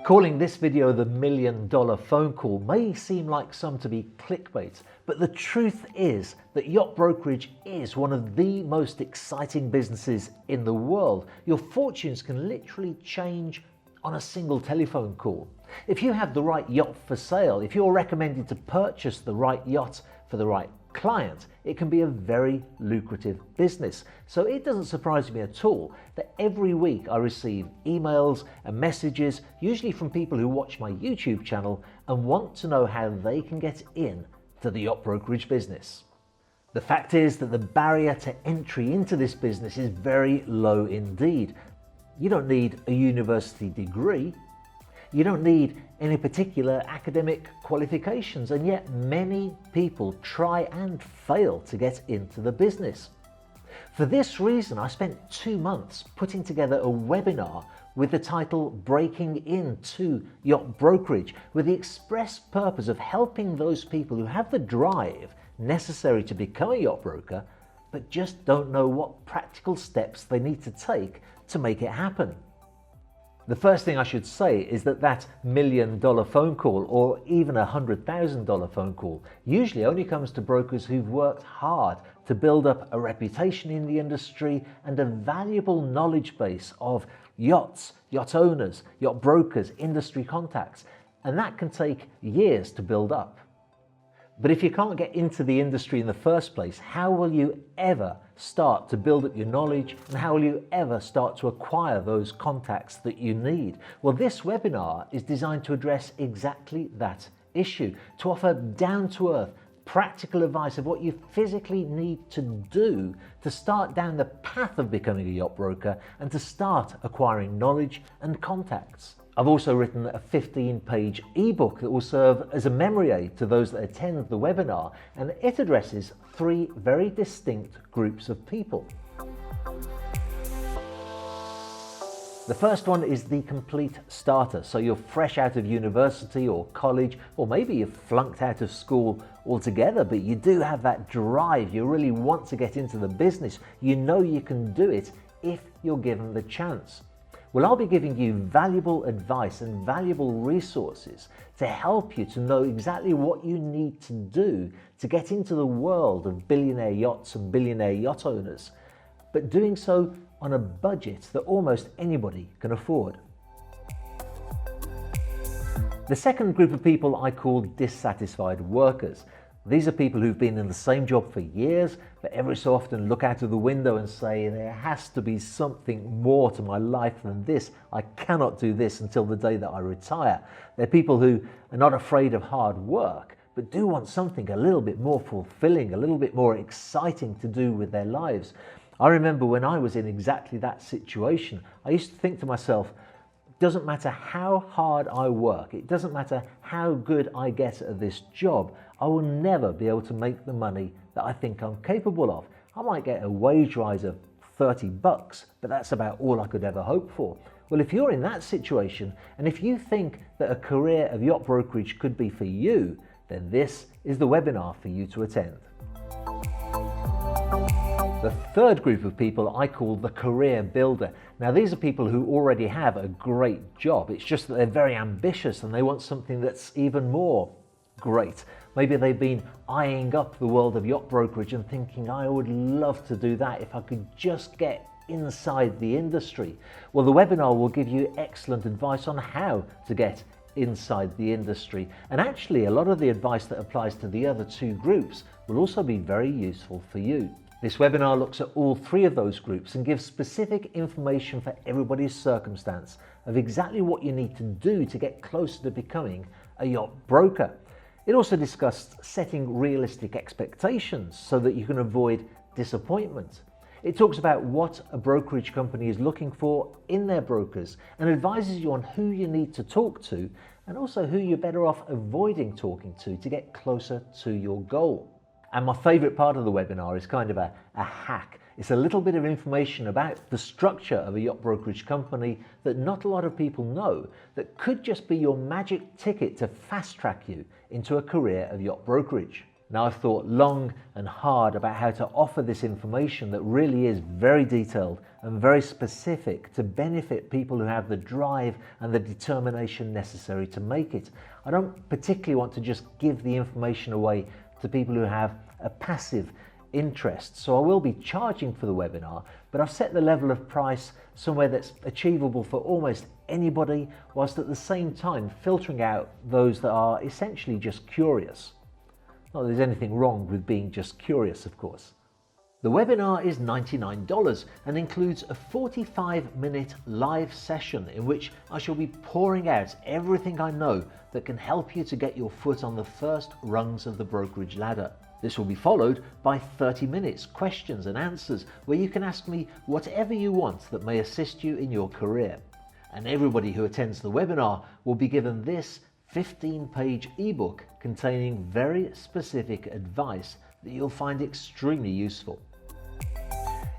Calling this video the $1 million phone call may seem like some to be clickbait, but the truth is that yacht brokerage is one of the most exciting businesses in the world. Your fortunes can literally change on a single telephone call. If you have the right yacht for sale, if you're recommended to purchase the right yacht for the right client, it can be a very lucrative business. So it doesn't surprise me at all that every week I receive emails and messages, usually from people who watch my YouTube channel and want to know how they can get in to the yacht brokerage business. The fact is that the barrier to entry into this business is very low indeed. You don't need a university degree. You don't need any particular academic qualifications, and yet many people try and fail to get into the business. For this reason, I spent 2 months putting together a webinar with the title Breaking Into Yacht Brokerage, with the express purpose of helping those people who have the drive necessary to become a yacht broker, but just don't know what practical steps they need to take to make it happen. The first thing I should say is that $1 million phone call, or even a $100,000 phone call, usually only comes to brokers who've worked hard to build up a reputation in the industry and a valuable knowledge base of yachts, yacht owners, yacht brokers, industry contacts, and that can take years to build up. But if you can't get into the industry in the first place, how will you ever start to build up your knowledge, and how will you ever start to acquire those contacts that you need? Well, this webinar is designed to address exactly that issue, to offer down-to-earth, practical advice of what you physically need to do to start down the path of becoming a yacht broker and to start acquiring knowledge and contacts. I've also written a 15-page ebook that will serve as a memory aid to those that attend the webinar, and it addresses 3 very distinct groups of people. The first one is the complete starter. So you're fresh out of university or college, or maybe you've flunked out of school altogether, but you do have that drive. You really want to get into the business. You know you can do it if you're given the chance. Well, I'll be giving you valuable advice and valuable resources to help you to know exactly what you need to do to get into the world of billionaire yachts and billionaire yacht owners, but doing so on a budget that almost anybody can afford. The second group of people I call dissatisfied workers. These are people who've been in the same job for years, but every so often look out of the window and say, there has to be something more to my life than this. I cannot do this until the day that I retire. They're people who are not afraid of hard work, but do want something a little bit more fulfilling, a little bit more exciting to do with their lives. I remember when I was in exactly that situation, I used to think to myself, it doesn't matter how hard I work, it doesn't matter how good I get at this job, I will never be able to make the money that I think I'm capable of. I might get a wage rise of $30, but that's about all I could ever hope for. Well, if you're in that situation, and if you think that a career of yacht brokerage could be for you, then this is the webinar for you to attend. The third group of people I call the career builder. Now, these are people who already have a great job. It's just that they're very ambitious and they want something that's even more great. Maybe they've been eyeing up the world of yacht brokerage and thinking, I would love to do that if I could just get inside the industry. Well, the webinar will give you excellent advice on how to get inside the industry. And actually, a lot of the advice that applies to the other 2 groups will also be very useful for you. This webinar looks at all 3 of those groups and gives specific information for everybody's circumstance of exactly what you need to do to get closer to becoming a yacht broker. It also discussed setting realistic expectations so that you can avoid disappointment. It talks about what a brokerage company is looking for in their brokers and advises you on who you need to talk to and also who you're better off avoiding talking to get closer to your goal. And my favorite part of the webinar is kind of a hack. It's a little bit of information about the structure of a yacht brokerage company that not a lot of people know, that could just be your magic ticket to fast track you into a career of yacht brokerage. Now, I've thought long and hard about how to offer this information that really is very detailed and very specific to benefit people who have the drive and the determination necessary to make it. I don't particularly want to just give the information away to people who have a passive interest. So I will be charging for the webinar, but I've set the level of price somewhere that's achievable for almost anybody, whilst at the same time filtering out those that are essentially just curious. Not that there's anything wrong with being just curious, of course. The webinar is $99 and includes a 45-minute live session in which I shall be pouring out everything I know that can help you to get your foot on the first rungs of the brokerage ladder. This will be followed by 30 minutes questions and answers where you can ask me whatever you want that may assist you in your career. And everybody who attends the webinar will be given this 15-page ebook containing very specific advice that you'll find extremely useful.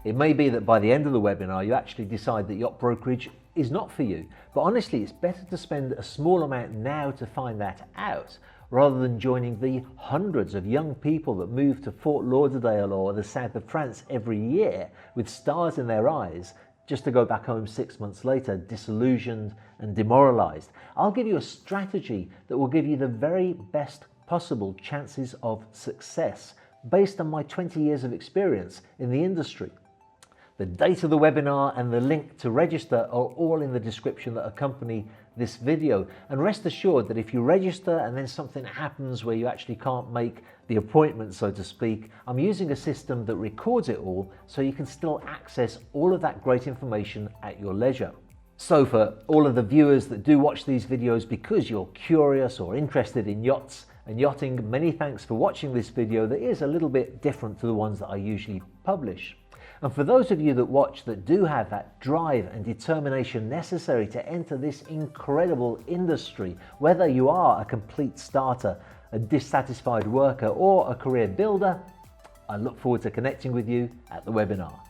It may be that by the end of the webinar you actually decide that yacht brokerage is not for you, but honestly it's better to spend a small amount now to find that out rather than joining the hundreds of young people that move to Fort Lauderdale or the south of France every year with stars in their eyes just to go back home 6 months later disillusioned and demoralized. I'll give you a strategy that will give you the very best possible chances of success based on my 20 years of experience in the industry. The date of the webinar and the link to register are all in the description that accompany this video. And rest assured that if you register and then something happens where you actually can't make the appointment, so to speak, I'm using a system that records it all so you can still access all of that great information at your leisure. So for all of the viewers that do watch these videos because you're curious or interested in yachts and yachting, many thanks for watching this video that is a little bit different to the ones that I usually publish. And for those of you that watch that do have that drive and determination necessary to enter this incredible industry, whether you are a complete starter, a dissatisfied worker, or a career builder, I look forward to connecting with you at the webinar.